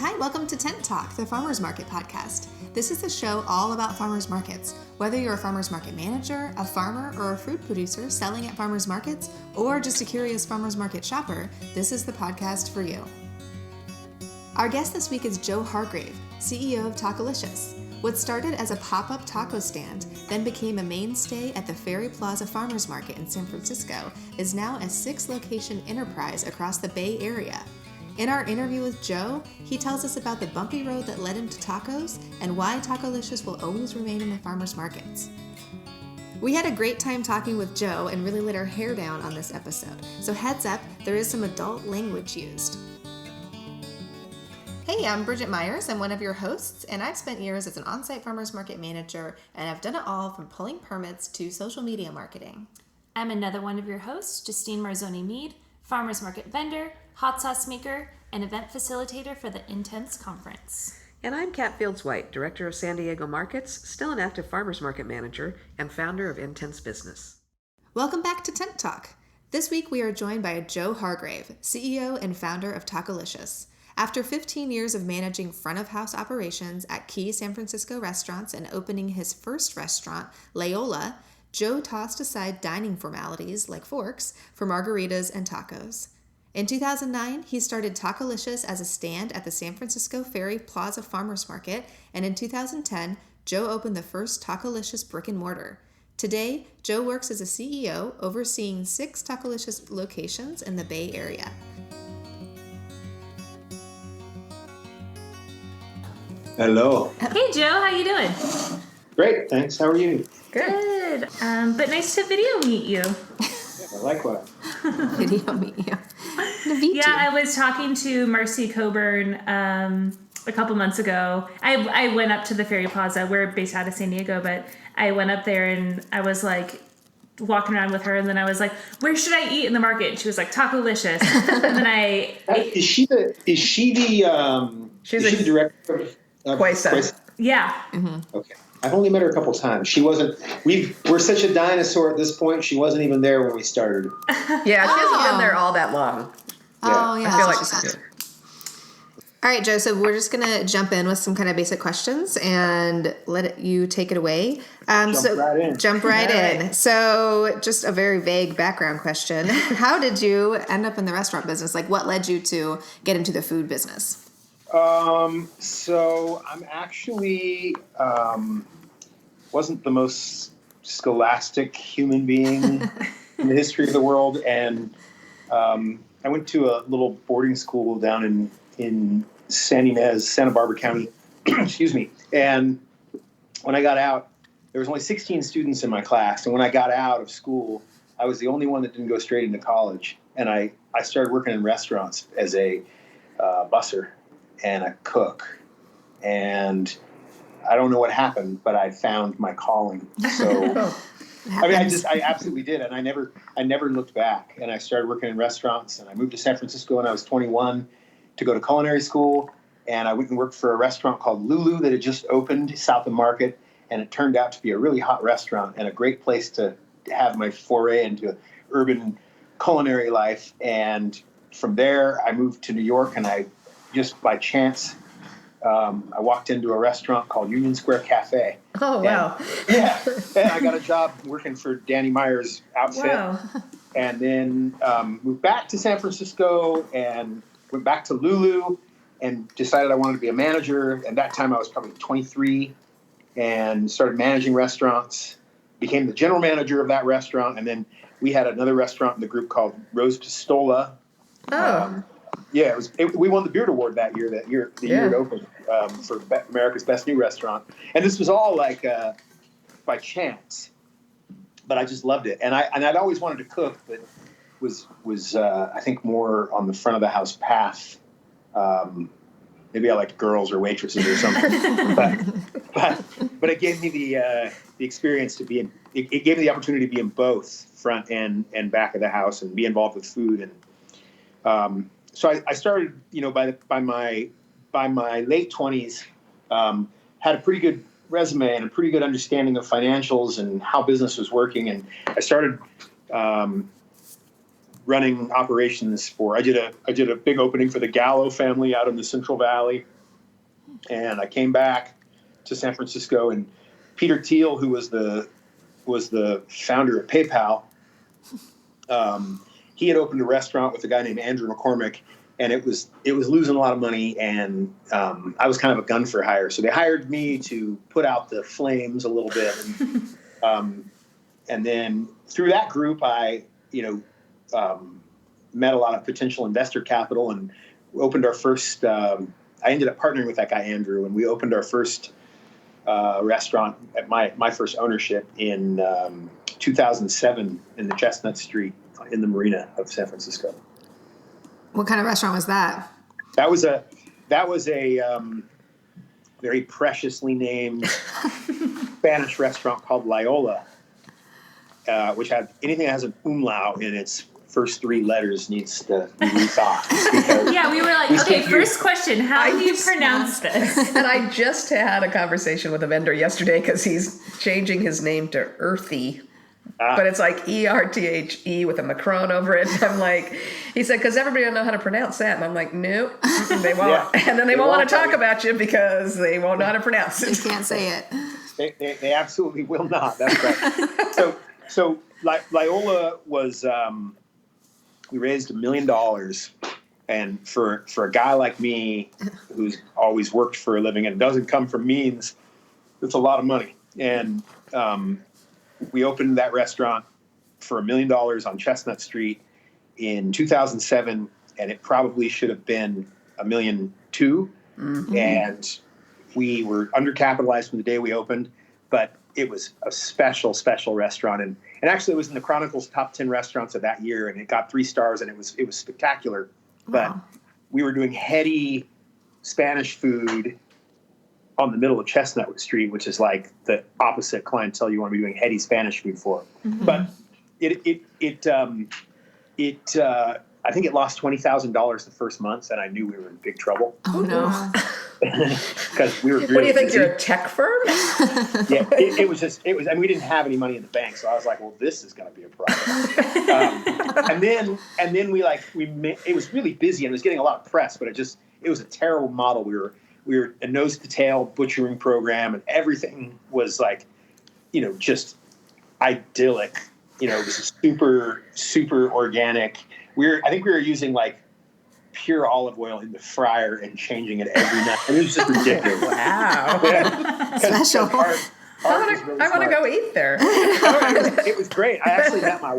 Hi, welcome to Tent Talk, the Farmers Market podcast. This is the show all about farmers markets. Whether you're a farmers market manager, a farmer, or a fruit producer selling at farmers markets, or just a curious farmers market shopper, this is the podcast for you. Our guest this week is Joe Hargrave, CEO of Tacolicious. What started as a pop-up taco stand, then became a mainstay at the Ferry Plaza Farmers Market in San Francisco, is now a 6-location enterprise across the Bay Area. In our interview with Joe, he tells us about the bumpy road that led him to tacos and why Tacolicious will always remain in the farmers markets. We had a great time talking with Joe and really let our hair down on this episode, so heads up, there is some adult language used. Hey, I'm Bridget Myers. I'm one of your hosts, and I've spent years as an on-site farmers market manager, and I've done it all from pulling permits to social media marketing. I'm another one of your hosts, Justine Marzoni-Mead, farmers market vendor, hot sauce maker, and event facilitator for the Intense Conference. And I'm Kat Fields-White, Director of San Diego Markets, still an active farmers market manager, and founder of Intense Business. Welcome back to Tent Talk. This week we are joined by Joe Hargrave, CEO and founder of Tacolicious. After 15 years of managing front-of-house operations at key San Francisco restaurants and opening his first restaurant, Layola, Joe tossed aside dining formalities like forks for margaritas and tacos. In 2009, he started Tacolicious as a stand at the San Francisco Ferry Plaza Farmers Market, and in 2010, Joe opened the first Tacolicious brick-and-mortar. Today, Joe works as a CEO, overseeing 6 Tacolicious locations in the Bay Area. Hello. Hey Joe, how you doing? Great, thanks. How are you? Good. But nice to video meet you. Likewise. Video meet you. Yeah, I was talking to Marcy Coburn a couple months ago. I went up to the Ferry Plaza. We're based out of San Diego, but I went up there and I was like walking around with her, and then I was like, "Where should I eat in the market?" And she was like, "Tacolicious." And then Is she the director of Quaisa. Yeah. Mm-hmm. Okay. I've only met her a couple times. She wasn't. We're such a dinosaur at this point. She wasn't even there when we started. Yeah, she hasn't been there all that long. Oh, yeah. I feel That's what she said. All right, Joe, so we're just going to jump in with some kind of basic questions and let you take it away. Jump right in. So just a very vague background question. How did you end up in the restaurant business? Like, what led you to get into the food business? So I'm actually wasn't the most scholastic human being in the history of the world, and I went to a little boarding school down in San Ynez, Santa Barbara County. Excuse me. And when I got out, there was only 16 students in my class, and when I got out of school, I was the only one that didn't go straight into college, and I started working in restaurants as a busser and a cook, and I don't know what happened, but I found my calling. So, I absolutely did, and I never looked back. And I started working in restaurants, and I moved to San Francisco when I was 21 to go to culinary school, and I went and worked for a restaurant called Lulu that had just opened south of Market, and it turned out to be a really hot restaurant and a great place to have my foray into urban culinary life. And from there, I moved to New York, and I just by chance, I walked into a restaurant called Union Square Cafe. Oh, wow. And I got a job working for Danny Meyer's outfit. Wow. And then moved back to San Francisco and went back to Lulu and decided I wanted to be a manager. At that time, I was probably 23 and started managing restaurants, became the general manager of that restaurant. And then we had another restaurant in the group called Rose Pistola. Oh. Yeah, we won the Beard Award that year year it opened for America's Best New Restaurant. And this was all like by chance, but I just loved it. And I'd always wanted to cook, but was I think more on the front of the house path. Maybe I liked girls or waitresses or something. but it gave me the experience to be it gave me the opportunity to be in both front and back of the house and be involved with food. And so I started, by my late 20s, had a pretty good resume and a pretty good understanding of financials and how business was working. And I started running operations for. I did a big opening for the Gallo family out in the Central Valley, and I came back to San Francisco, and Peter Thiel, who was the founder of PayPal, he had opened a restaurant with a guy named Andrew McCormick, and it was losing a lot of money, and I was kind of a gun for hire. So they hired me to put out the flames a little bit, and then through that group, I met a lot of potential investor capital, and opened our first. I ended up partnering with that guy Andrew, and we opened our first restaurant at my first ownership in 2007 in the Chestnut Street in the marina of San Francisco. What kind of restaurant was that? That was a very preciously named Spanish restaurant called Loyola, which had anything that has an umlaut in its first three letters needs to be rethought. Yeah, we were like, okay, first question, how do you pronounce this? And I just had a conversation with a vendor yesterday because he's changing his name to Earthy. But it's like E-R-T-H-E with a Macron over it. And I'm like, he said, because everybody don't know how to pronounce that. And I'm like, no, they won't. Yeah. And then they won't want to talk about you because they won't know how to pronounce it. You can't say it. They absolutely will not. That's right. So Loyola was, we raised $1 million. And for a guy like me, who's always worked for a living and doesn't come from means, it's a lot of money. And we opened that restaurant for $1 million on Chestnut Street in 2007, and it probably should have been $1.2 million. Mm-hmm. And we were undercapitalized from the day we opened, but it was a special restaurant. And actually, it was in the Chronicle's top 10 restaurants of that year, and it got 3 stars, and it was spectacular. Wow. But we were doing heady Spanish food on the middle of Chestnut Street, which is like the opposite clientele you want to be doing heady Spanish food for. Mm-hmm. But I think it lost $20,000 the first month, and I knew we were in big trouble. Oh no! Because we were. Really what do you think? busy. You're a tech firm? Yeah, it was just. It was. I mean, we didn't have any money in the bank, so I was like, "Well, this is going to be a problem." and then it was really busy and it was getting a lot of press, but it was a terrible model. We were a nose to tail butchering program, and everything was like, just idyllic. It was super, super organic. I think we were using like pure olive oil in the fryer and changing it every night. And it was just ridiculous. Wow. Yeah. Special. I want to go eat there. It was great. I actually met my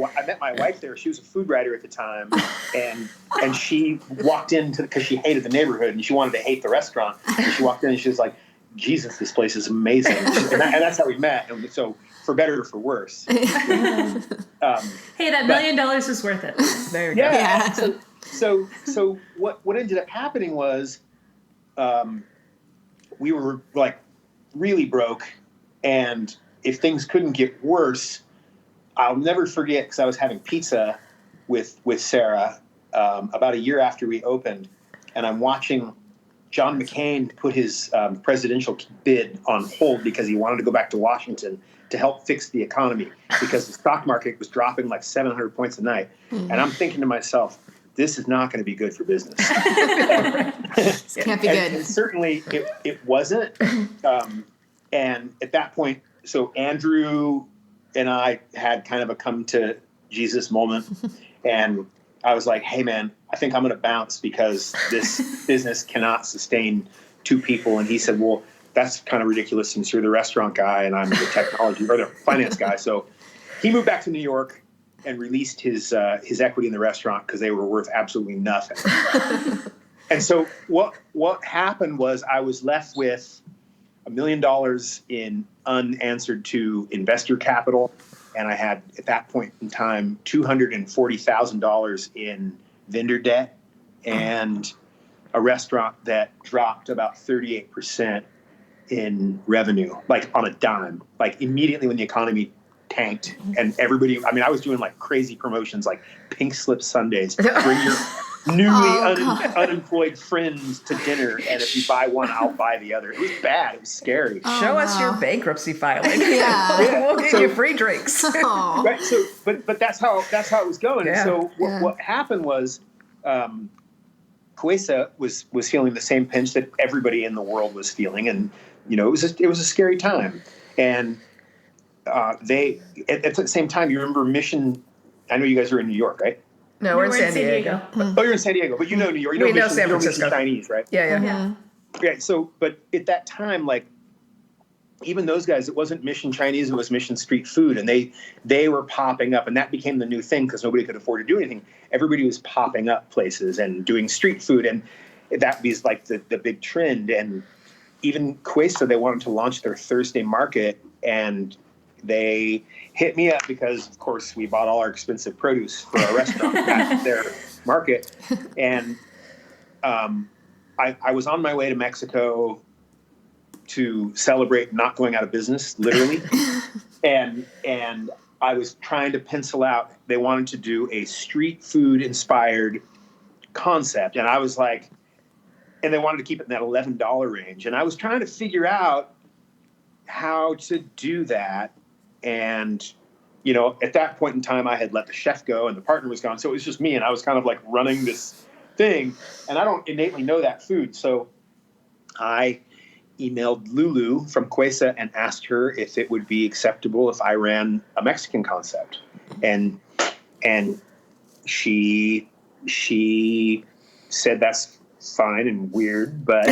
wife there. She was a food writer at the time, and she walked in because she hated the neighborhood and she wanted to hate the restaurant. And she walked in and she was like, "Jesus, this place is amazing." And that's how we met. And so, for better or for worse. Hey, that $1 million was worth it. There you go. Yeah. So what ended up happening was, we were like really broke. And if things couldn't get worse, I'll never forget, because I was having pizza with Sarah about a year after we opened, and I'm watching John McCain put his presidential bid on hold because he wanted to go back to Washington to help fix the economy because the stock market was dropping like 700 points a night. Mm-hmm. And I'm thinking to myself, this is not going to be good for business. This can't be good. And certainly it wasn't. And at that point, so Andrew and I had kind of a come to Jesus moment. And I was like, hey, man, I think I'm going to bounce because this business cannot sustain 2 people. And he said, well, that's kind of ridiculous since you're the restaurant guy and I'm the technology or the finance guy. So he moved back to New York and released his equity in the restaurant because they were worth absolutely nothing. And so what happened was I was left with $1 million in unanswered to investor capital. And I had, at that point in time, $240,000 in vendor debt and a restaurant that dropped about 38% in revenue, like on a dime, like immediately when the economy tanked and everybody, I mean, I was doing like crazy promotions, like pink slip Sundays, newly unemployed friends to dinner, and if you buy one, I'll buy the other. It was bad. It was scary. Show us your bankruptcy filing. Yeah. We'll give you free drinks. Oh. Right. So, but that's how it was going. Yeah. And so what happened was, Cuesa was feeling the same pinch that everybody in the world was feeling, and it was a scary time. And they at the same time, you remember Mission. I know you guys are in New York, right? No, we're in San Diego. Oh, you're in San Diego, but you know New York. You know we know Mission, San Francisco. Mission Chinese, right? Yeah. Yeah. So, but at that time, like, even those guys, it wasn't Mission Chinese, it was Mission Street Food, and they were popping up, and that became the new thing because nobody could afford to do anything. Everybody was popping up places and doing street food, and that was like the big trend. And even Cuesa, they wanted to launch their Thursday market, and they hit me up because, of course, we bought all our expensive produce for our restaurant at their market. And I was on my way to Mexico to celebrate not going out of business, literally. and I was trying to pencil out, they wanted to do a street food inspired concept. And I was like, and they wanted to keep it in that $11 range. And I was trying to figure out how to do that. And, at that point in time, I had let the chef go and the partner was gone. So it was just me, and I was kind of like running this thing, and I don't innately know that food. So I emailed Lulu from Cuesa and asked her if it would be acceptable if I ran a Mexican concept. And she said that's fine and weird, but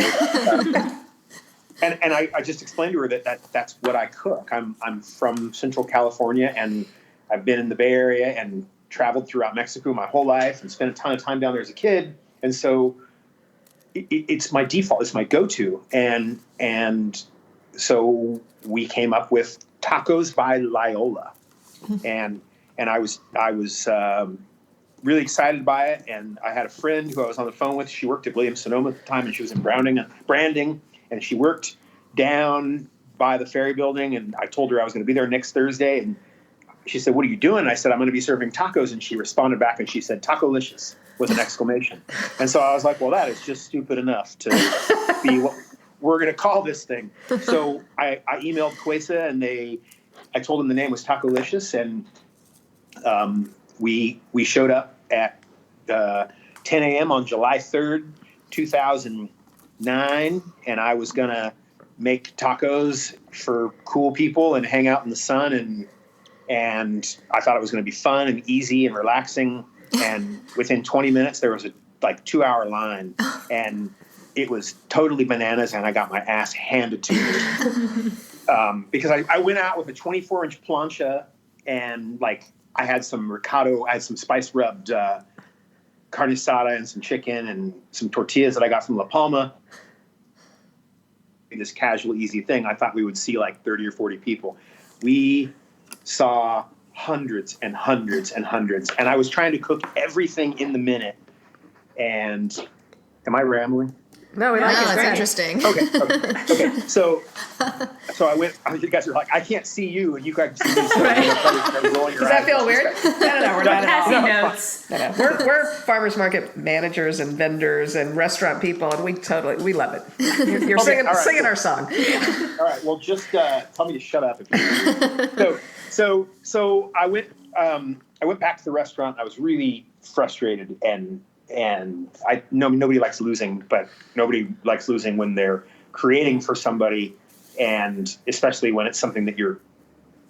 and I just explained to her that's what I cook. I'm from Central California, and I've been in the Bay Area and traveled throughout Mexico my whole life and spent a ton of time down there as a kid. And so it's my default, it's my go-to. And so we came up with Tacos by Loyola. And I was really excited by it. And I had a friend who I was on the phone with. She worked at Williams-Sonoma at the time, and she was in branding, and she worked down by the Ferry building. And I told her I was going to be there next Thursday. And she said, "What are you doing?" I said, "I'm going to be serving tacos." And she responded back and she said, "Tacolicious," with an exclamation. And so I was like, well, that is just stupid enough to be what we're going to call this thing. So I emailed Cuesa, and I told them the name was Tacolicious. And we showed up at 10 a.m. on July 3rd, 2009. And I was going to make tacos for cool people and hang out in the sun. And I thought it was going to be fun and easy and relaxing. And within 20 minutes, there was a 2-hour line, and it was totally bananas. And I got my ass handed to me because I went out with a 24-inch plancha, and I had some ricotta, I had some spice rubbed carne asada and some chicken and some tortillas that I got from La Palma. This casual, easy thing. I thought we would see 30 or 40 people. We saw hundreds and hundreds and hundreds, and I was trying to cook everything in the minute. And am I rambling? No, we like it. It's interesting. Okay. So I went. You guys are like, I can't see you, and you guys see me. So Does that feel weird? No, we're not passing notes. No. We're farmers market managers and vendors and restaurant people, and we love it. You're singing our song. All right. Well, just tell me to shut up if you. So I went back to the restaurant. I was really frustrated, and I know nobody likes losing, but nobody likes losing when they're creating for somebody, and especially when it's something that you're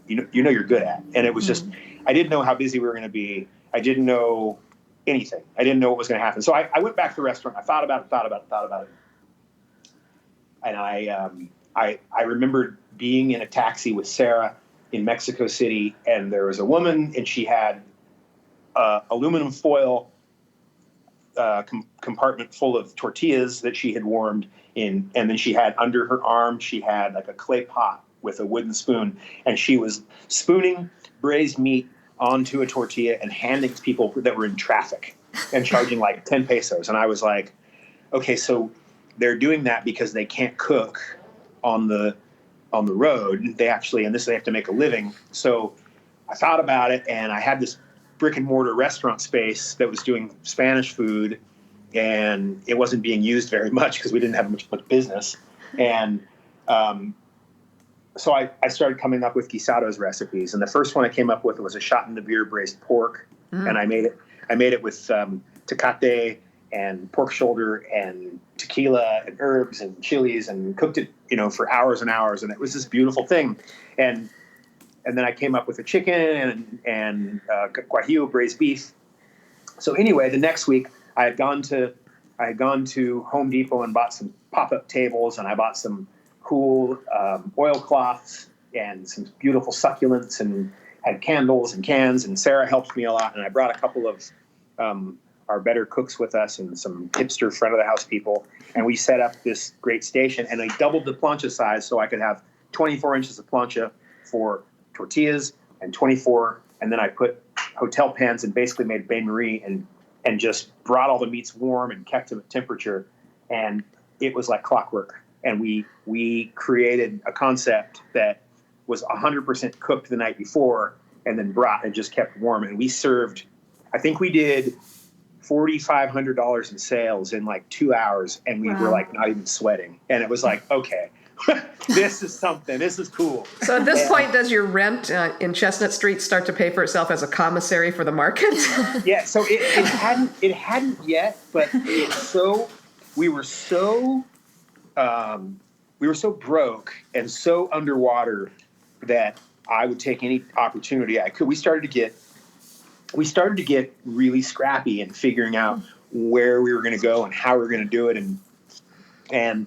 good at. And it was just, I didn't know how busy we were going to be. I didn't know anything. I didn't know what was going to happen. So I went back to the restaurant. I thought about it. And I remembered being in a taxi with Sarah in Mexico City, and there was a woman, and she had aluminum foil compartment full of tortillas that she had warmed in, and then she had under her arm, she had a clay pot with a wooden spoon, and she was spooning braised meat onto a tortilla and handing to people that were in traffic and charging 10 pesos. And I was like, okay, so they're doing that because they can't cook on the road. They have to make a living. So I thought about it, and I had this brick-and-mortar restaurant space that was doing Spanish food, and it wasn't being used very much because we didn't have much business. And so I started coming up with guisados recipes, and the first one I came up with was a shot in the beer braised pork, and I made it with tecate and pork shoulder and tequila and herbs and chilies, and cooked it, for hours and hours, and it was this beautiful thing. And then I came up with a chicken and guajillo braised beef. So anyway, the next week I had gone to Home Depot and bought some pop-up tables, and I bought some cool oilcloths and some beautiful succulents, and had candles and cans, and Sarah helped me a lot, and I brought a couple of our better cooks with us and some hipster front of the house people, and we set up this great station, and I doubled the plancha size so I could have 24 inches of plancha for tortillas and 24, and then I put hotel pans and basically made bain-marie and just brought all the meats warm and kept them at temperature, and it was like clockwork. And we created a concept that was 100% cooked the night before and then brought and just kept warm. And we served, I think we did $4,500 in sales in like 2 hours, and we were like not even sweating. And it was like, okay, this is something. This is cool. So at this point, does your rent in Chestnut Street start to pay for itself as a commissary for the market? Yeah. So it hadn't yet, but we were so broke and so underwater that I would take any opportunity I could. We started to get really scrappy in figuring out where we were going to go and how we were going to do it. And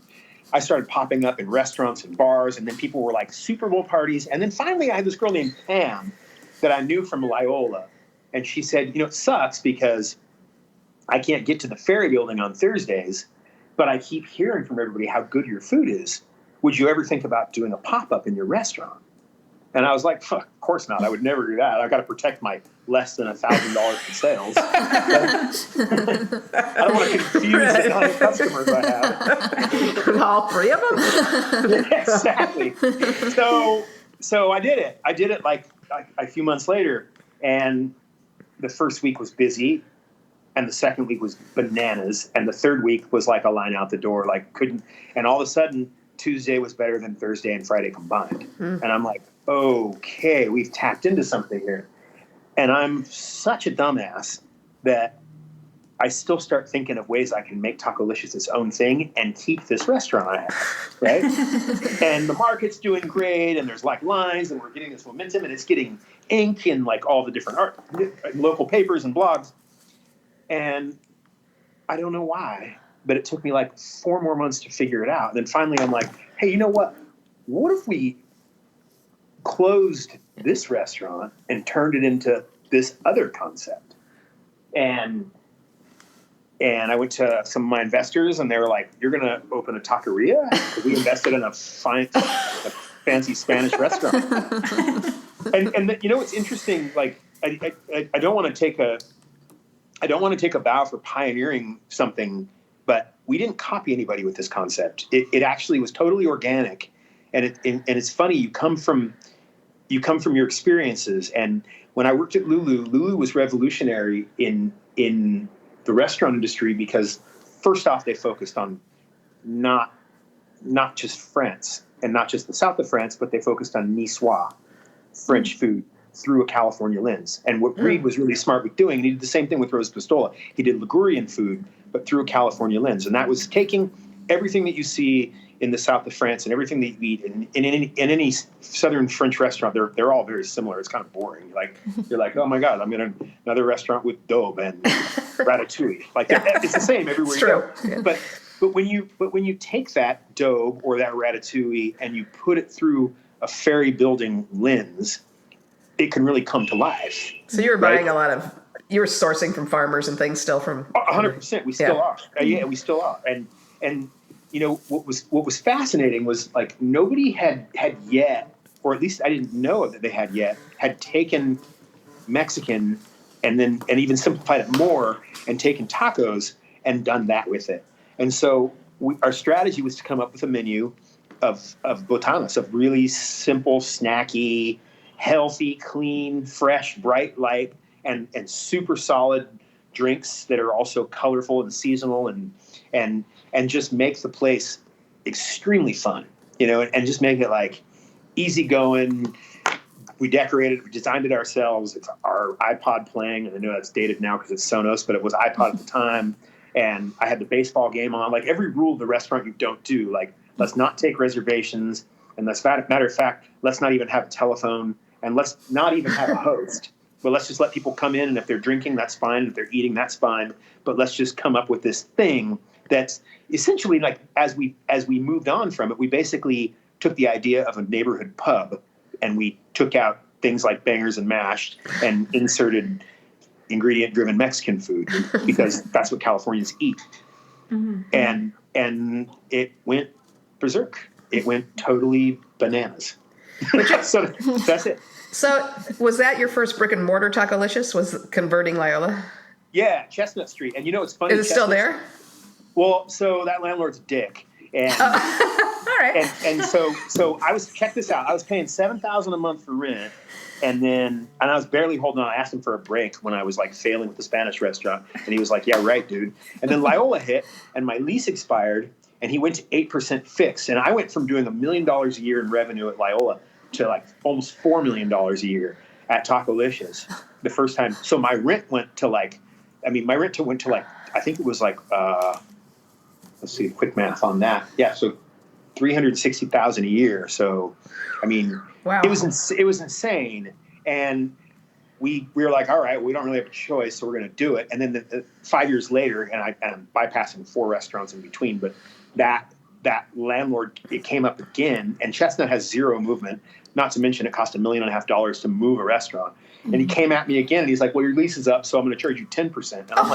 I started popping up in restaurants and bars, and then people were like Super Bowl parties. And then finally I had this girl named Pam that I knew from Loyola. And she said, it sucks because I can't get to the Ferry building on Thursdays, but I keep hearing from everybody how good your food is. Would you ever think about doing a pop-up in your restaurant? And I was like, fuck, of course not. I would never do that. I've got to protect my less than $1,000 in sales. I don't want to confuse the kind of customers I have. All three of them? Yeah, exactly. So I did it. I did it like a few months later. And the first week was busy. And the second week was bananas. And the third week was like a line out the door. And all of a sudden, Tuesday was better than Thursday and Friday combined. And I'm like, okay, we've tapped into something here. And I'm such a dumbass that I still start thinking of ways I can make Tacolicious its own thing and keep this restaurant I have, right? And the market's doing great, and there's like lines, and we're getting this momentum, and it's getting ink in like all the different local papers and blogs. And I don't know why, but it took me like 4 more months to figure it out. And then finally I'm like, hey, you know what? What if we closed this restaurant and turned it into this other concept? And I went to some of my investors, and they were like, you're going to open a taqueria? We invested in a fancy Spanish restaurant. And it's interesting. Like, I don't want to take a bow for pioneering something, but we didn't copy anybody with this concept. It actually was totally organic. And it's funny, you come from your experiences. And when I worked at Lulu was revolutionary in the restaurant industry because first off, they focused on not just France and not just the south of France, but they focused on Niçois French food through a California lens. And what Reed was really smart with doing, and he did the same thing with Rose Pistola, he did Ligurian food, but through a California lens. And that was taking everything that you see in the south of France and everything that you eat in any southern French restaurant, they're all very similar. It's kind of boring. You're like, oh my God, I'm in another restaurant with daube and ratatouille. It's the same everywhere you go. Yeah. But when you take that daube or that ratatouille and you put it through a Ferry building lens, it can really come to life. So you were buying you were sourcing from farmers and things still from 100%. We still are. Yeah, we still are. And what was fascinating was like nobody had yet, or at least I didn't know that they had taken Mexican and even simplified it more and taken tacos and done that with it. And so our strategy was to come up with a menu of botanas, of really simple, snacky, healthy, clean, fresh, bright light, and super solid drinks that are also colorful and seasonal and just make the place extremely fun, and just make it like easygoing. We decorated, we designed it ourselves. It's our iPod playing, and I know that's dated now because it's Sonos, but it was iPod at the time. And I had the baseball game on. Like every rule of the restaurant you don't do. Like, let's not take reservations, and matter of fact, let's not even have a telephone, and let's not even have a host. But let's just let people come in, and if they're drinking, that's fine. If they're eating, that's fine. But let's just come up with this thing that's essentially like, as we moved on from it, we basically took the idea of a neighborhood pub, and we took out things like bangers and mashed and inserted ingredient-driven Mexican food because that's what Californians eat. Mm-hmm. And it went berserk. It went totally bananas. So that's it. So was that your first brick-and-mortar Tacolicious, was converting Loyola? Yeah, Chestnut Street. And it's funny. Is it still there? Well, so that landlord's a dick. And all right. And so check this out. I was paying $7,000 a month for rent, and I was barely holding on. I asked him for a break when I was like failing with the Spanish restaurant, and he was like, "Yeah, right, dude." And then Loyola hit, and my lease expired, and he went to 8% fixed, and I went from doing $1 million a year in revenue at Loyola to like almost $4 million a year at Tacolicious the first time. So my rent went to like, I think it was like. Let's see, quick math on that. Yeah, so $360,000 a year. So, I mean, wow. It was insane. And we were like, all right, we don't really have a choice, so we're going to do it. And then 5 years later, and I'm bypassing 4 restaurants in between, but that landlord, it came up again, and Chestnut has zero movement. Not to mention, it cost $1.5 million to move a restaurant. And he came at me again, and he's like, "Well, your lease is up, so I'm going to charge you 10%." And I'm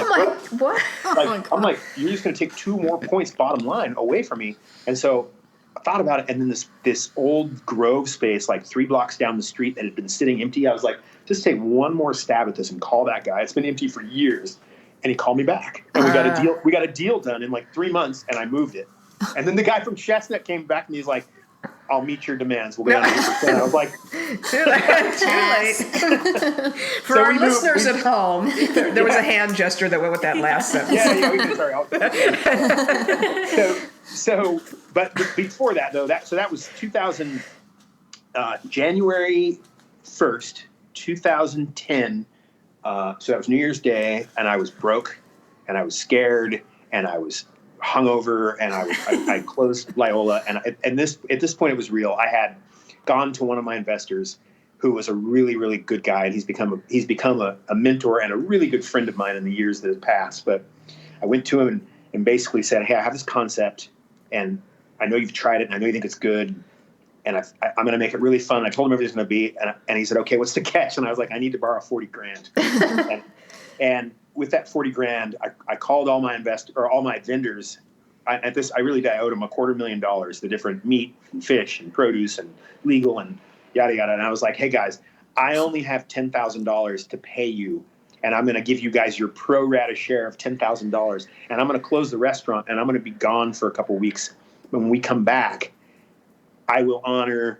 what? I'm like, you're just going to take 2 more points bottom line away from me. And so I thought about it, and then this old Grove space, like 3 blocks down the street, that had been sitting empty. I was like, just take one more stab at this and call that guy. It's been empty for years. And he called me back, and we got a deal. We got a deal done in like 3 months, and I moved it. And then the guy from Chestnut came back, and he's like, "I'll meet your demands. We'll go down to 8%. I was like, too late. For so our listeners at home, there was a hand gesture that went with that last sentence. Yeah, we can sorry. But before that though, that was January 1st, 2010. So that was New Year's Day, and I was broke, and I was scared, and I was hungover, and I closed Loyola, and at this point it was real. I had gone to one of my investors, who was a really, really good guy, and he's become a mentor and a really good friend of mine in the years that have passed. But I went to him and basically said, "Hey, I have this concept, and I know you've tried it, and I know you think it's good, and I'm going to make it really fun." I told him everything's going to be, and he said, "Okay, what's the catch?" And I was like, "I need to borrow $40,000." and with that $40,000, I called all my all my vendors. I owed them $250,000, the different meat and fish and produce and legal and yada yada. And I was like, "Hey guys, I only have $10,000 to pay you, and I'm going to give you guys your pro rata share of $10,000, and I'm going to close the restaurant, and I'm going to be gone for a couple of weeks. When we come back, I will honor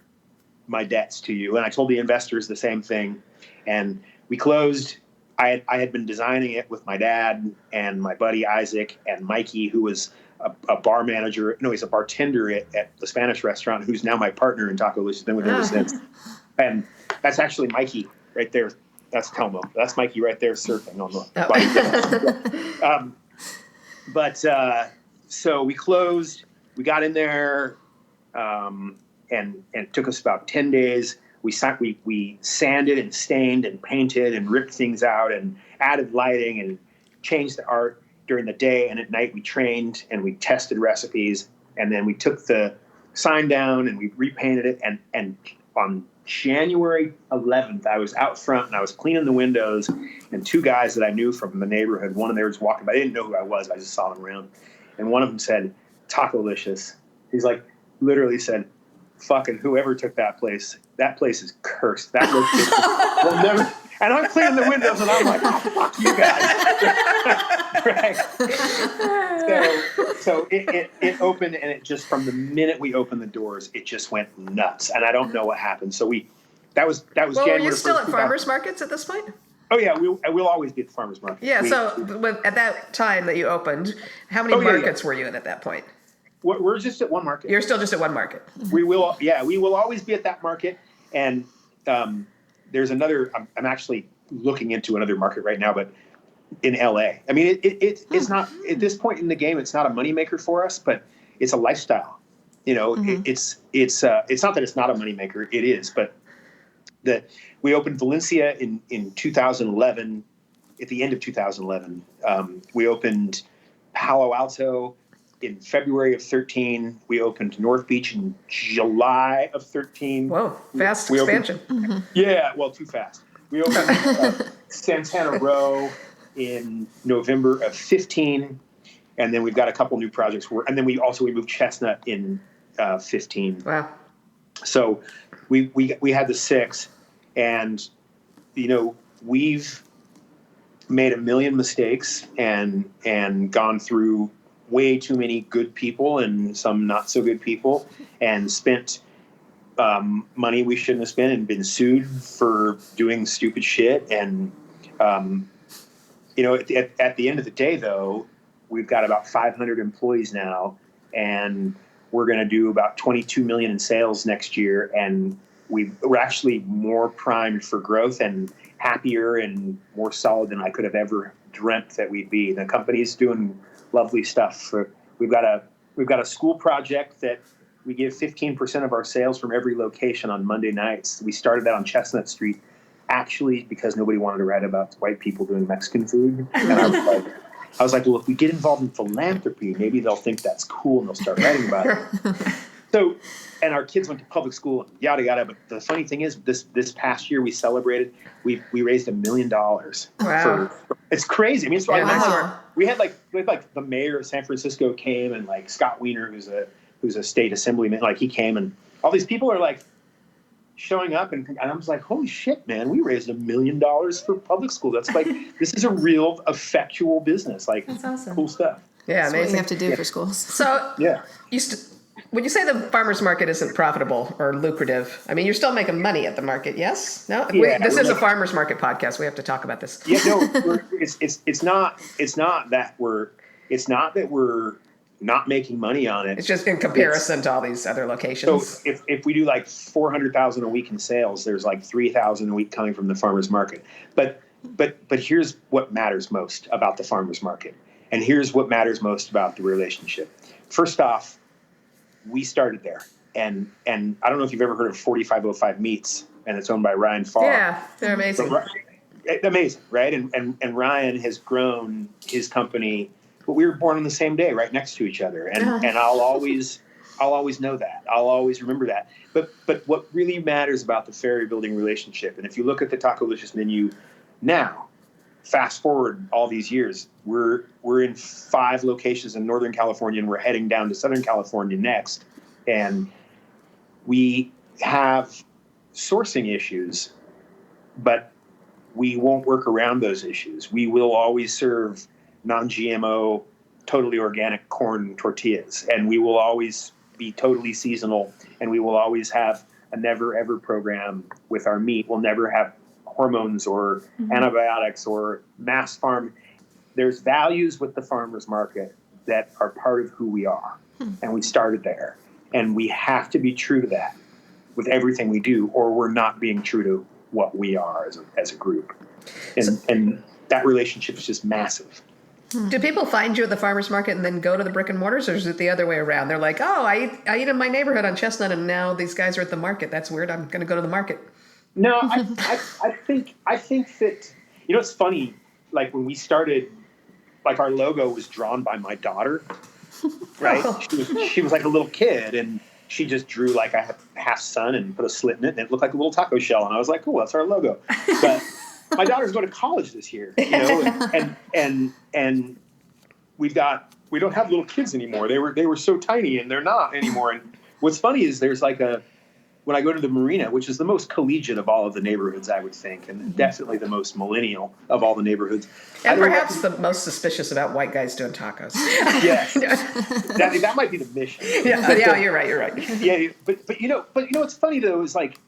my debts to you." And I told the investors the same thing, and we closed. I had been designing it with my dad and my buddy Isaac and Mikey, who was a bar manager. No, he's a bartender at the Spanish restaurant, who's now my partner in Tacolicious. Been with him ever since. And that's actually Mikey right there. That's Telmo. That's Mikey right there surfing on the bike. So we closed. We got in there, and it took us about 10 days. We sanded and stained and painted and ripped things out and added lighting and changed the art during the day. And at night we trained and we tested recipes. And then we took the sign down and we repainted it. And on January 11th, I was out front and I was cleaning the windows, and 2 guys that I knew from the neighborhood, one of them was walking by. I didn't know who I was. I just saw them around. And one of them said, "Tacolicious." He's like, literally said, "Fucking whoever took that place is cursed. That location will never." And I'm cleaning the windows, and I'm like, "Oh, fuck you guys." Right. So it opened, and it just, from the minute we opened the doors, it just went nuts. And I don't know what happened. So that was Well, January. were you still at farmers markets at this point? Oh yeah, we'll always be at the farmers market. Yeah. At that time that you opened, how many markets were you in at that point? We're just at one market. You're still just at one market. We will always be at that market. And there's another. I'm actually looking into another market right now, but in LA. I mean, it's not at this point in the game. It's not a moneymaker for us, but it's a lifestyle. You know, it's not that it's not a moneymaker. It is, but we opened Valencia in 2011. At the end of 2011, we opened Palo Alto in February of 13. We opened North Beach in July of 13. Whoa, fast expansion. Yeah, well, too fast. We opened Santana Row in November of 15, and then we've got a couple new projects. And then we moved Chestnut in 15. Wow. So we had the 6, and we've made a million mistakes and gone through way too many good people and some not so good people, and spent money we shouldn't have spent and been sued for doing stupid shit. And at the end of the day, though, we've got about 500 employees now, and we're going to do about 22 million in sales next year, and we're actually more primed for growth and happier and more solid than I could have ever dreamt that we'd be. The company's doing lovely stuff. We've got a school project that we give 15% of our sales from every location on Monday nights. We started that on Chestnut Street, actually because nobody wanted to write about white people doing Mexican food. And I was like, well, if we get involved in philanthropy, maybe they'll think that's cool and they'll start writing about it. So, and our kids went to public school, yada yada. But the funny thing is, this past year we celebrated. We raised $1 million. Wow. It's crazy. I mean, so we had like the mayor of San Francisco came, and like Scott Wiener, who's a state assemblyman, like he came, and all these people are like showing up, and I was like, holy shit, man, we raised $1 million for public school. That's like, this is a real effectual business. Like, that's awesome. Cool stuff. Yeah, that's amazing. what you have to do for schools. So yeah. Would you say the farmers market isn't profitable or lucrative? I mean, you're still making money at the market, yes? No? Yeah, this is a farmers market podcast. We have to talk about this. Yeah, no, it's not that we're not making money on it. It's just in comparison to all these other locations. So if we do like 400,000 a week in sales, there's like 3,000 a week coming from the farmers market. But here's what matters most about the farmers market, and here's what matters most about the relationship. First off, we started there, and I don't know if you've ever heard of 4505 Meats, and it's owned by Ryan Farr. Yeah, they're amazing. Amazing, right? And Ryan has grown his company. But we were born on the same day, right next to each other, and I'll always know that. I'll always remember that. But what really matters about the Ferry building relationship, and if you look at the Tacolicious menu now, fast forward all these years, we're in 5 locations in Northern California, and we're heading down to Southern California next. And we have sourcing issues, but we won't work around those issues. We will always serve non-GMO, totally organic corn tortillas, and we will always be totally seasonal, and we will always have a never ever program with our meat. We'll never have hormones or antibiotics or mass farm. There's values with the farmers market that are part of who we are, and we started there, and we have to be true to that with everything we do, or we're not being true to what we are as a group. And that relationship is just massive. Do people find you at the farmers market and then go to the brick and mortars, or is it the other way around? They're like, oh, I eat in my neighborhood on Chestnut, and now these guys are at the market. That's weird. I'm going to go to the market. No, I think that, it's funny. Like when we started, like our logo was drawn by my daughter, right? She was like a little kid, and she just drew like a half sun and put a slit in it, and it looked like a little taco shell. And I was like, cool, that's our logo. But my daughter's going to college this year, and we don't have little kids anymore. They were so tiny, and they're not anymore. And what's funny is there's like when I go to the marina, which is the most collegiate of all of the neighborhoods, I would think, and definitely the most millennial of all the neighborhoods. And perhaps the most suspicious about white guys doing tacos. Yeah, that might be the mission. Yeah, you're right. Yeah, but what's funny though is like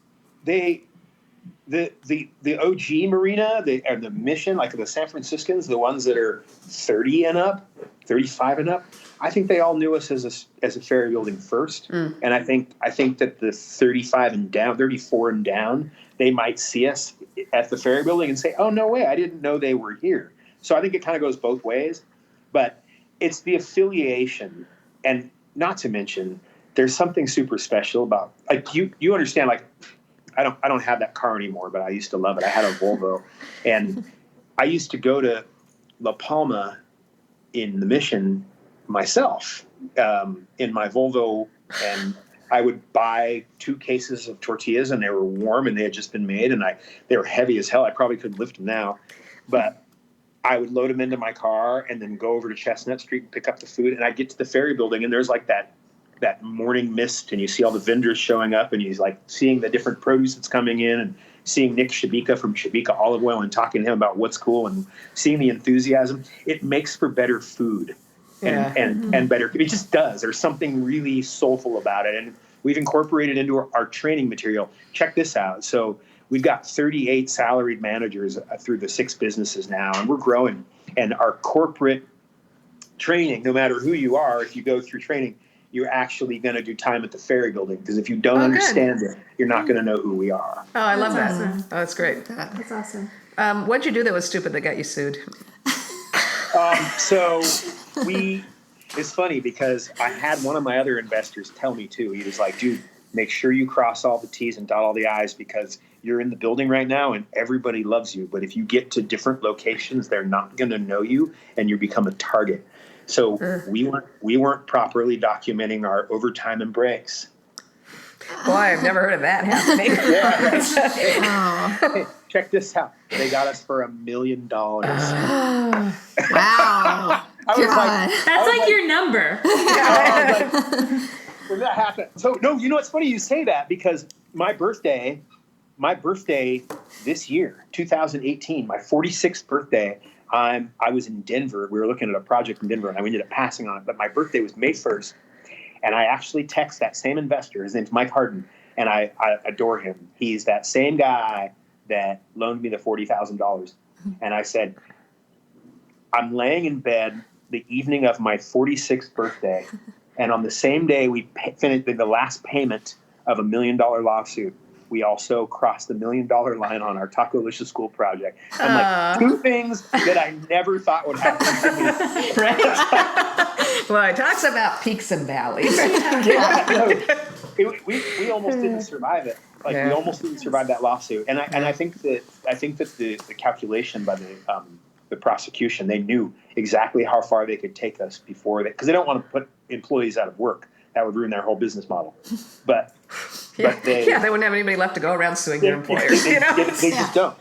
the OG marina, and the Mission, like the San Franciscans, the ones that are 30 and up, 35 and up, I think they all knew us as a ferry building first. And I think that the 35 and down, 34 and down, they might see us at the ferry building and say, "Oh, no way, I didn't know they were here." So I think it kind of goes both ways, but it's the affiliation, and not to mention, there's something super special about, like, you understand, like, I don't have that car anymore, but I used to love it. I had a Volvo, and I used to go to La Palma in the Mission myself, in my Volvo, and I would buy 2 cases of tortillas, and they were warm and they had just been made, and they were heavy as hell. I probably couldn't lift them now, but I would load them into my car and then go over to Chestnut Street and pick up the food. And I'd get to the ferry building, and there's like that morning mist, and you see all the vendors showing up, and you're like seeing the different produce that's coming in, and seeing Nick Shabika from Shabika Olive Oil and talking to him about what's cool, and seeing the enthusiasm. It makes for better food. And better. It just does. There's something really soulful about it. And we've incorporated into our training material. Check this out. So we've got 38 salaried managers through the 6 businesses now, and we're growing. And our corporate training, no matter who you are, if you go through training, you're actually going to do time at the ferry building. Because if you don't understand it, you're not going to know who we are. Oh, I love that. Awesome. Oh, that's great. That's awesome. What'd you do that was stupid that got you sued? So it's funny because I had one of my other investors tell me too. He was like, "Dude, make sure you cross all the T's and dot all the I's, because you're in the building right now and everybody loves you. But if you get to different locations, they're not going to know you and you become a target." So we weren't properly documenting our overtime and breaks. Boy, I've never heard of that happening. Hey, check this out. They got us for $1 million. Wow. I was like, That's like your number. I was like, when that happened. So no, you know what's funny you say that, because my birthday this year, 2018, my 46th birthday, I was in Denver. We were looking at a project in Denver, and I ended up passing on it. But my birthday was May 1st, and I actually text that same investor. His name's Mike Harden, and I adore him. He's that same guy that loaned me the $40,000. And I said, "I'm laying in bed the evening of my 46th birthday, and on the same day we finished the last payment of $1 million lawsuit. We also crossed the $1 million line on our Tacolicious school project." I'm like, 2 things that I never thought would happen to me. Right? Well, it talks about peaks and valleys. We almost didn't survive it. We almost didn't survive that lawsuit. And I think that the calculation by the prosecution, they knew exactly how far they could take us before because they don't want to put employees out of work. That would ruin their whole business model. But they wouldn't have anybody left to go around suing their employers. They just don't.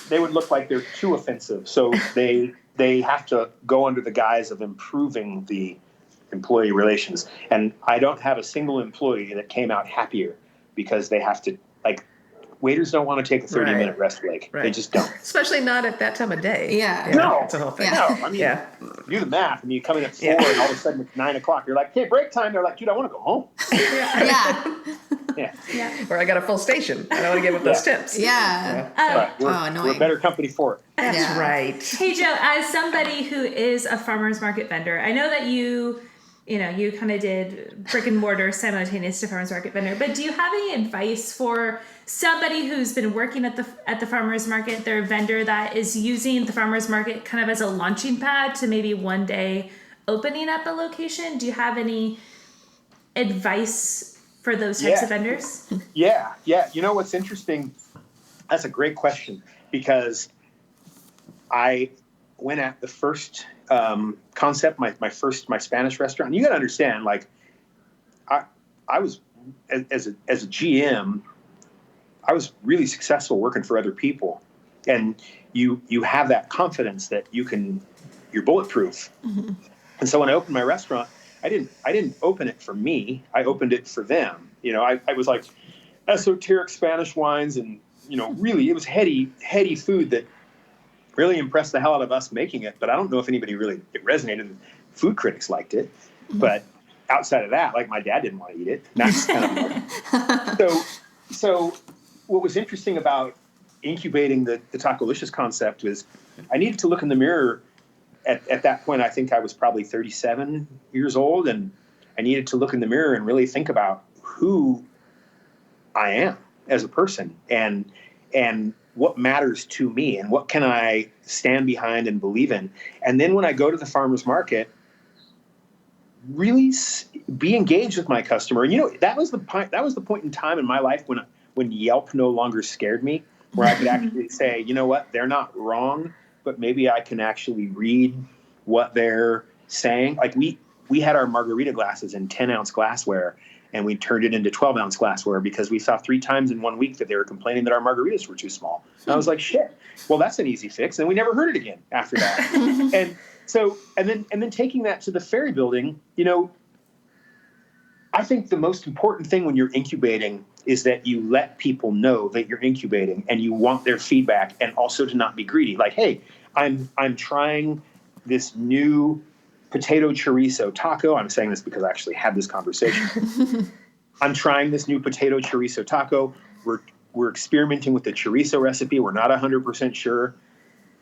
They would look like they're too offensive. So they have to go under the guise of improving the employee relations. And I don't have a single employee that came out happier because they have to, waiters don't want to take a 30-minute rest break. Right. They just don't. Especially not at that time of day. Yeah. No. It's a whole thing. No. I mean, do the math. I mean, you come in at 4 and all of a sudden it's 9 o'clock. You're like, "Hey, break time." They're like, "Dude, I want to go home." Yeah. Or I got a full station. I don't want to give up those tips. Yeah. We're a better company for it. That's right. Hey, Joe, as somebody who is a farmer's market vendor, I know that you kind of did brick-and-mortar simultaneous to farmer's market vendor, but do you have any advice for somebody who's been working at the farmer's market, their vendor that is using the farmer's market kind of as a launching pad to maybe one day opening up a location? Do you have any advice for those types of vendors? Yeah. You know what's interesting? That's a great question, because I went at the first concept, my Spanish restaurant. And you got to understand, I was as a GM, I was really successful working for other people, and you have that confidence that you're bulletproof. Mm-hmm. And so when I opened my restaurant, I didn't open it for me. I opened it for them. I was like esoteric Spanish wines, and really it was heady food that really impressed the hell out of us making it. But I don't know if anybody it resonated. Food critics liked it, but outside of that, my dad didn't want to eat it. That's kind of so what was interesting about incubating the Tacolicious concept was I needed to look in the mirror. At that point, I think I was probably 37 years old, and I needed to look in the mirror and really think about who I am as a person and what matters to me and what can I stand behind and believe in. And then when I go to the farmer's market, really be engaged with my customer. And that was the point in time in my life when Yelp no longer scared me, where I could actually say, you know what, they're not wrong, but maybe I can actually read what they're saying. Like we had our margarita glasses in 10-ounce glassware, and we turned it into 12-ounce glassware because we saw 3 times in 1 week that they were complaining that our margaritas were too small. And I was like, shit, well, that's an easy fix. And we never heard it again after that. and then taking that to the Ferry building, I think the most important thing when you're incubating is that you let people know that you're incubating and you want their feedback, and also to not be greedy. Like, hey, I'm trying this new potato chorizo taco. I'm saying this because I actually had this conversation. I'm trying this new potato chorizo taco. We're experimenting with the chorizo recipe. We're not 100% sure.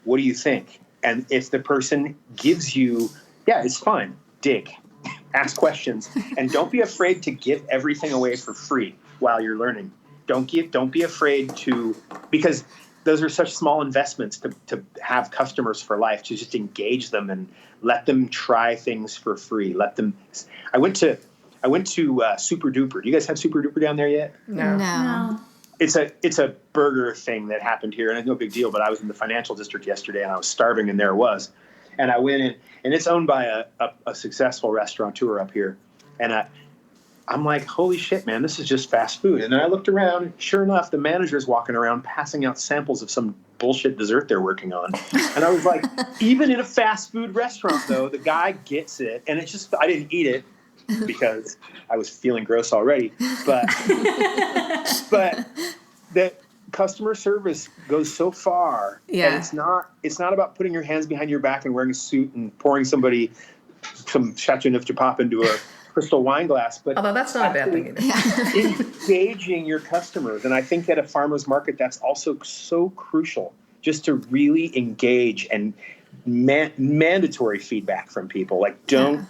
What do you think? And if the person gives you, yeah, it's fine. Dig. Ask questions, and don't be afraid to give everything away for free while you're learning. Don't be afraid to, because those are such small investments to have customers for life, to just engage them and let them try things for free. I went to Super Duper. Do you guys have Super Duper down there yet? No. It's a burger thing that happened here, and it's no big deal, but I was in the financial district yesterday and I was starving, and there it was. And I went in, and it's owned by a successful restaurateur up here. And I'm like, holy shit, man, this is just fast food. And then I looked around, and sure enough, the manager's walking around passing out samples of some bullshit dessert they're working on. And I was like, even in a fast food restaurant, though, the guy gets it. And it's just, I didn't eat it because I was feeling gross already. But that customer service goes so far. Yeah. And it's not about putting your hands behind your back and wearing a suit and pouring somebody some Chateauneuf du Pape into a crystal wine glass, but although that's not a bad thing either. Engaging your customers. And I think at a farmer's market, that's also so crucial, just to really engage and mandatory feedback from people. Like don't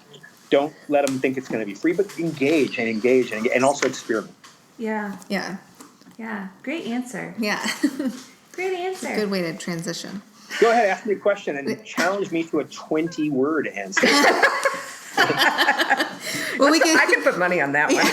let them think it's going to be free, but engage and also experiment. Yeah. Yeah. Yeah. Great answer. Yeah. Great answer. Good way to transition. Go ahead, ask me a question and challenge me to a 20-word answer. Well, I can put money on that one.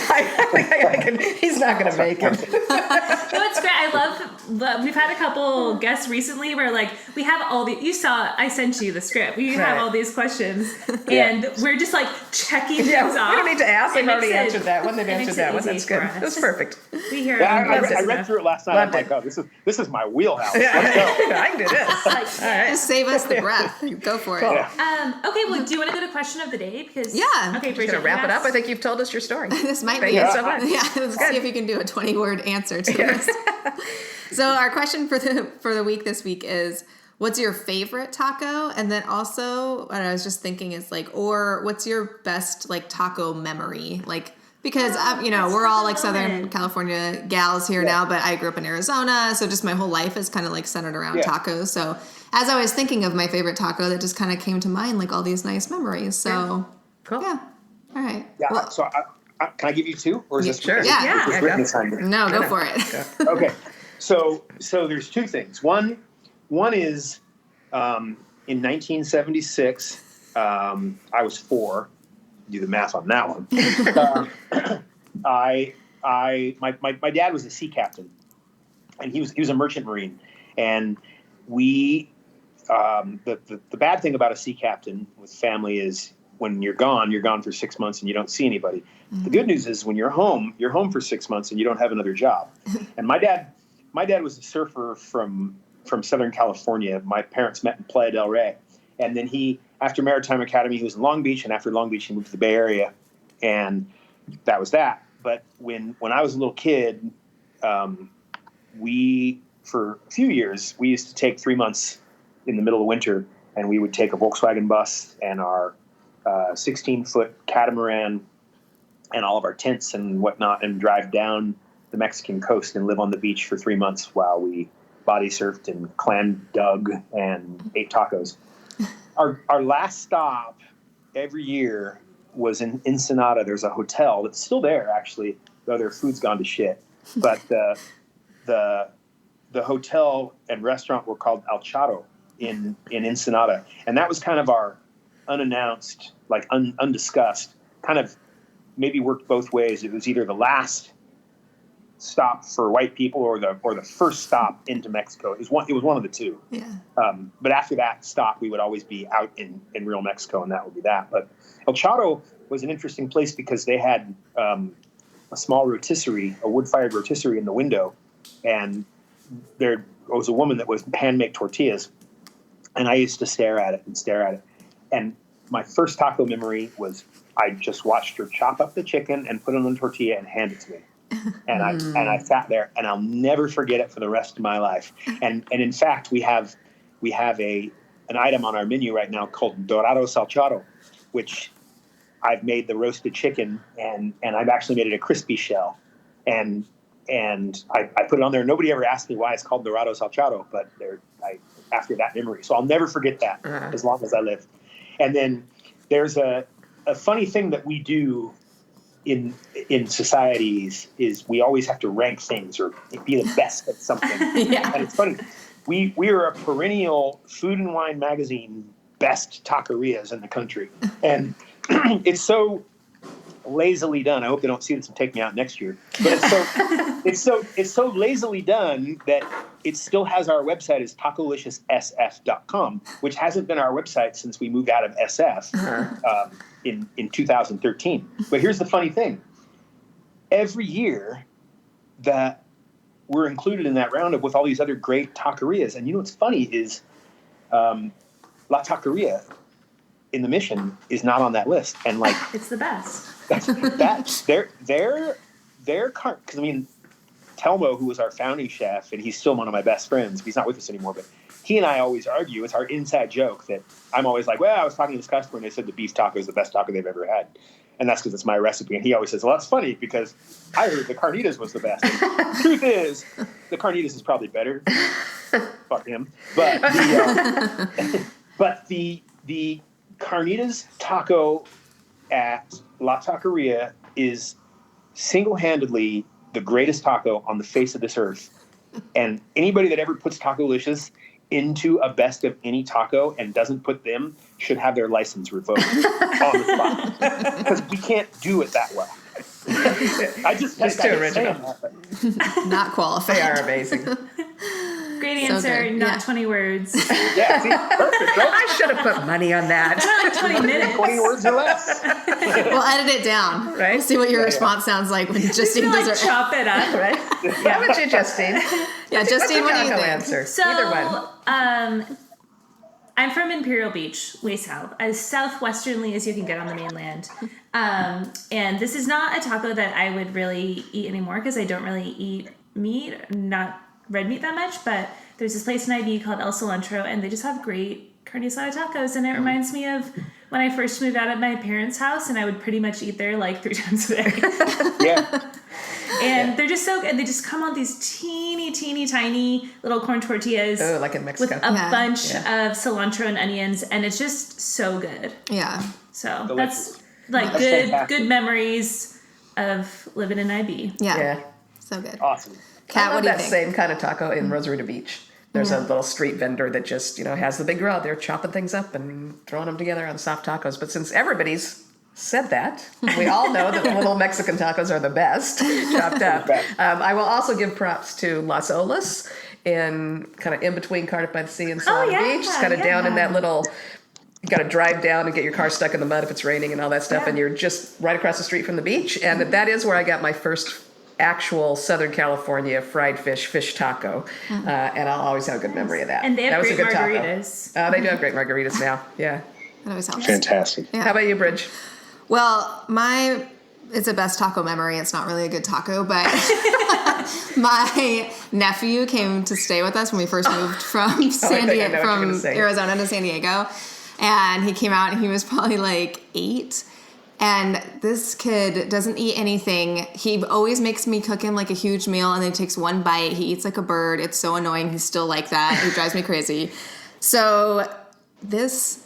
He's not going to make it. No, it's great. I love. We've had a couple guests recently where we have all the. You saw. I sent you the script. We have all these questions, and we're just checking things off. We don't need to ask. They've already answered that one. They've answered that one. That's good. That's perfect. We hear. I read through it last night. I'm like, oh, this is my wheelhouse. Let's go. I can do this. All right. Just save us the breath. Go for it. Cool. Okay. Well, do you want to go to question of the day? Because Okay, We're gonna wrap it up. I think you've told us your story. This might Thank be you so much. Yeah, let's see if you can do a 20-word answer to this. So our question for the week this week is, what's your favorite taco? And then also, what I was just thinking is or what's your best taco memory? Because we're all Southern California gals here now, but I grew up in Arizona, so just my whole life is kind of centered around tacos. So as I was thinking of my favorite taco, that just kind of came to mind all these nice memories. So cool. Yeah. All right. Yeah. Well, So can I give you 2, or is this sure? Yeah. Is written this time? No, go for it. Okay. So there's 2 things. One is in 1976, I was 4. Do the math on that one. My dad was a sea captain, and he was a merchant marine, and we the bad thing about a sea captain with family is when you're gone for 6 months and you don't see anybody. Mm-hmm. The good news is when you're home for 6 months and you don't have another job. And my dad was a surfer from Southern California. My parents met in Playa del Rey. And then after Maritime Academy, he was in Long Beach. And after Long Beach, he moved to the Bay Area. And that was that. But when I was a little kid, for a few years, we used to take 3 months in the middle of winter. And we would take a Volkswagen bus and our 16-foot catamaran and all of our tents and whatnot and drive down the Mexican coast and live on the beach for 3 months while we body surfed and clam dug and ate tacos. Our last stop every year was in Ensenada. There's a hotel that's still there, actually, though their food's gone to shit. But the hotel and restaurant were called El Chato in Ensenada. And that was kind of our unannounced, like undiscussed, kind of maybe worked both ways. It was either the last stop for white people or the first stop into Mexico. It was one of the two. Yeah. But after that stop, we would always be out in real Mexico, and that would be that. But El Chato was an interesting place because they had a small rotisserie, a wood-fired rotisserie in the window, and there was a woman that would hand-make tortillas, and I used to stare at it. And my first taco memory was I just watched her chop up the chicken and put it on the tortilla and hand it to me. And I sat there, and I'll never forget it for the rest of my life. And in fact, we have an item on our menu right now called Dorado Salchado, which I've made the roasted chicken, and I've actually made it a crispy shell, and I put it on there. Nobody ever asked me why it's called Dorado Salchado, but after that memory, so I'll never forget that as long as I live. And then there's a funny thing that we do in societies is we always have to rank things or be the best at something. Yeah. And it's funny. We are a perennial Food and Wine magazine best taquerias in the country. And it's so lazily done. I hope they don't see this and take me out next year. But it's so lazily done that it still has our website as tacoliciousSF.com, which hasn't been our website since we moved out of SF in 2013. But here's the funny thing. Every year that we're included in that roundup with all these other great taquerias. And you know what's funny is La Taqueria in the Mission is not on that list. And like it's the best. They're because I mean, Telmo, who was our founding chef, and he's still one of my best friends. He's not with us anymore, but he and I always argue. It's our inside joke that I'm always like, well, I was talking to this customer and they said the beef taco is the best taco they've ever had. And that's because it's my recipe. And he always says, well, that's funny because I heard the carnitas was the best. And the truth is, the carnitas is probably better. Fuck him. But the carnitas taco at La Taqueria is single-handedly the greatest taco on the face of this earth. And anybody that ever puts Tacolicious into a best of any taco and doesn't put them should have their license revoked on the spot. Because we can't do it that well. That's too original. Not qualified. They are amazing. Great answer, not 20 words. Yeah, see, perfect. Right? I should have put money on that. Like 20 minutes. 20 words or less. We'll edit it down. Right? We'll see what your response sounds like when Justine does Like her. chop it up. Right? Yeah, would you, Justine? Yeah, Justine, what do you Taco think? answer. So, Either one. I'm from Imperial Beach, way south, as southwesternly as you can get on the mainland. And this is not a taco that I would really eat anymore because I don't really eat meat, not red meat that much. But there's this place in IB called El Cilantro, and they just have great carne asada tacos. And it reminds me of when I first moved out of my parents' house, and I would pretty much eat there like 3 times a day. Yeah. And they're just so good. They just come on these teeny, tiny little corn tortillas. Oh, like in With Mexico. a bunch of cilantro and onions, and it's just so good. Yeah. So Delicious. that's like That's good fantastic. memories of living in IB. Yeah. So good. Awesome. Kat, I what love do you that think? same kind of taco in Rosarito Beach. There's a little street vendor that just, has the big grill out there chopping things up and throwing them together on soft tacos. But since everybody's said that, we all know that the little Mexican tacos are the best, chopped up. I will also give props to Las Olas in kind of in between Cardiff by the Sea and Solana Beach. It's kind of down in that little... You got to drive down and get your car stuck in the mud if it's raining and all that stuff, and you're just right across the street from the beach. And that is where I got my first actual Southern California fried fish taco, and I'll always have a good memory of that. And they have that was great a good margaritas. Taco. They do have great margaritas now. Yeah. That always helps. Fantastic. Yeah. How about you, Bridge? Well, it's a best taco memory. It's not really a good taco, but my nephew came to stay with us when we first moved from Arizona to San Diego. And he came out and he was probably like 8. And this kid doesn't eat anything. He always makes me cook him like a huge meal, and then he takes one bite. He eats like a bird. It's so annoying. He's still like that. He drives me crazy. So this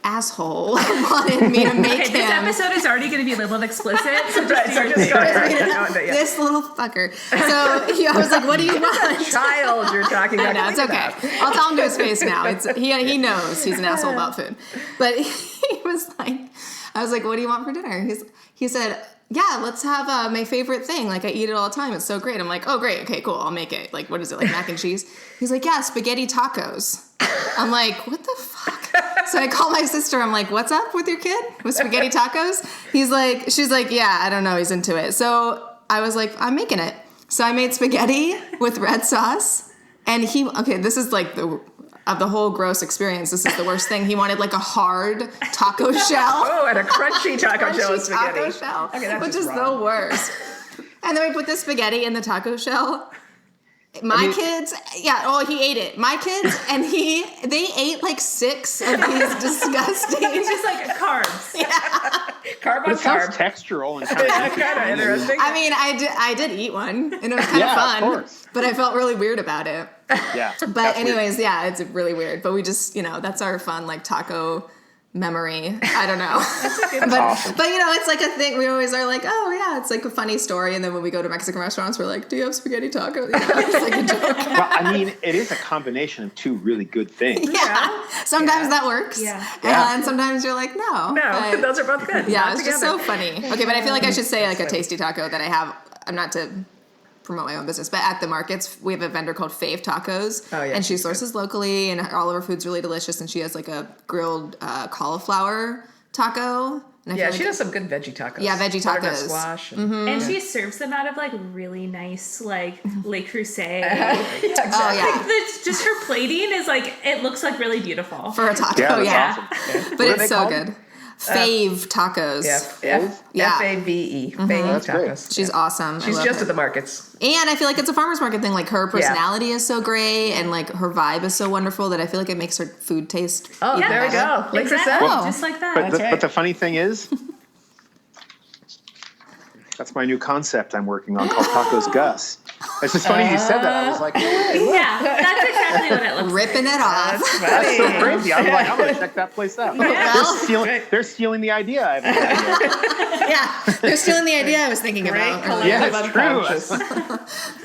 asshole wanted me to make him. This episode is already going to be labeled explicit. So just this little fucker. So I was like, "What do you want?" Child, you're talking about. No, it's okay. I'll tell him to his face now. He knows he's an asshole about food. But he was like, I was like, "What do you want for dinner?" He said, "Yeah, let's have my favorite thing. Like I eat it all the time. It's so great." I'm like, "Oh, great. Okay, cool. I'll make it. Like, what is it? Like mac and cheese?" He's like, "Yeah, spaghetti tacos." I'm like, "What the fuck?" So I call my sister. I'm like, "What's up with your kid with spaghetti tacos?" She's like, "Yeah, I don't know. He's into it." So I was like, "I'm making it." So I made spaghetti with red sauce, and this is like of the whole gross experience, this is the worst thing. He wanted like a hard taco shell. Oh, and a crunchy taco shell with spaghetti. Taco shell, okay, which is the worst. And then we put the spaghetti in the taco shell. He ate it. My kids and they ate like 6 of these disgusting. It's just like carbs. Yeah. Carb on it sounds carb. textural and kind of interesting. I mean, I did eat one, and it was kind of fun. Of course. But I felt really weird about it. Yeah. But anyways, it's really weird. But we just, that's our fun like taco memory. I don't know. That's awesome. But it's like a thing. We always are like, oh yeah, it's like a funny story. And then when we go to Mexican restaurants, we're like, do you have spaghetti tacos? It's like a joke. Well, I mean, it is a combination of 2 really good things. Yeah. Sometimes that works. Yeah. And sometimes you're like, no. No, those are both good. Yeah, it's just so funny. Okay, but I feel like I should say like a tasty taco that I have. I'm not to promote my own business, but at the markets we have a vendor called Fave Tacos, and she sources locally, and all of her food's really delicious, and she has like a grilled cauliflower taco. And she does some good veggie tacos. Yeah, veggie tacos. Squash. And she serves them out of like really nice like Le Creuset. Exactly. Oh yeah. Like just her plating is like, it looks like really beautiful. For a taco, yeah. Awesome. But it's so good. Fave Tacos. F-A-V-E. Fave Tacos. She's awesome. She's just at the markets. And I feel like it's a farmer's market thing. Like her personality is so great, and like her vibe is so wonderful that I feel like it makes her food taste. Oh, there we go. Like exactly. Just like that. But the funny thing is, that's my new concept I'm working on called Tacos Gus. It's just funny you said that. I was like, yeah, that's exactly what it looks ripping like. it off. That's so crazy. I was like, I'm going to check that place out. Well, they're stealing the idea. They're stealing the idea I was thinking about. Yeah, it's true.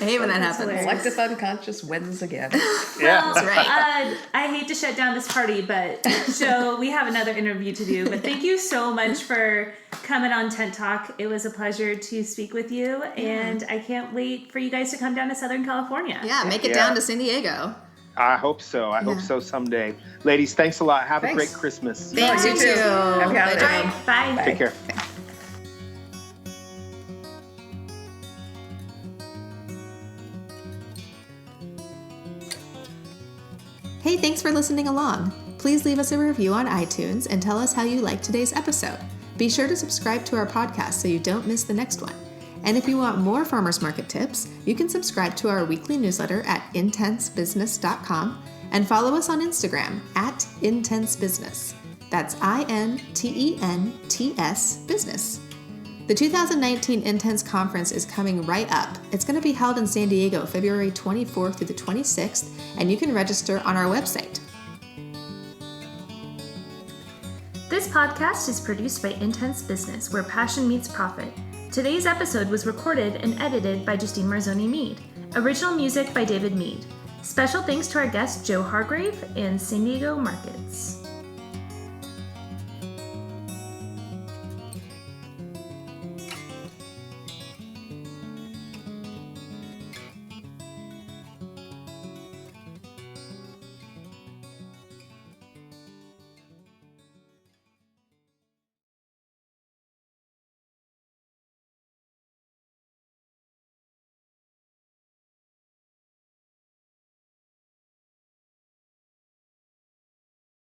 I hate when that happens. Collective unconscious wins again. Yeah, that's right. I hate to shut down this party, but Joe, we have another interview to do. But thank you so much for coming on Tent Talk. It was a pleasure to speak with you, and I can't wait for you guys to come down to Southern California. Yeah, make it down to San Diego. I hope so. I hope so someday. Ladies, thanks a lot. Have a great Christmas. Thanks, you too. Happy holidays. Bye. Take care. Hey, thanks for listening along. Please leave us a review on iTunes and tell us how you liked today's episode. Be sure to subscribe to our podcast so you don't miss the next one. And if you want more farmers market tips, you can subscribe to our weekly newsletter at intensebusiness.com and follow us on Instagram at intensebusiness. That's INTENTS business. The 2019 Intense Conference is coming right up. It's going to be held in San Diego, February 24th through the 26th, and you can register on our website. This podcast is produced by Intense Business, where passion meets profit. Today's episode was recorded and edited by Justine Marzoni-Mead. Original music by David Mead. Special thanks to our guest Joe Hargrave and San Diego Markets.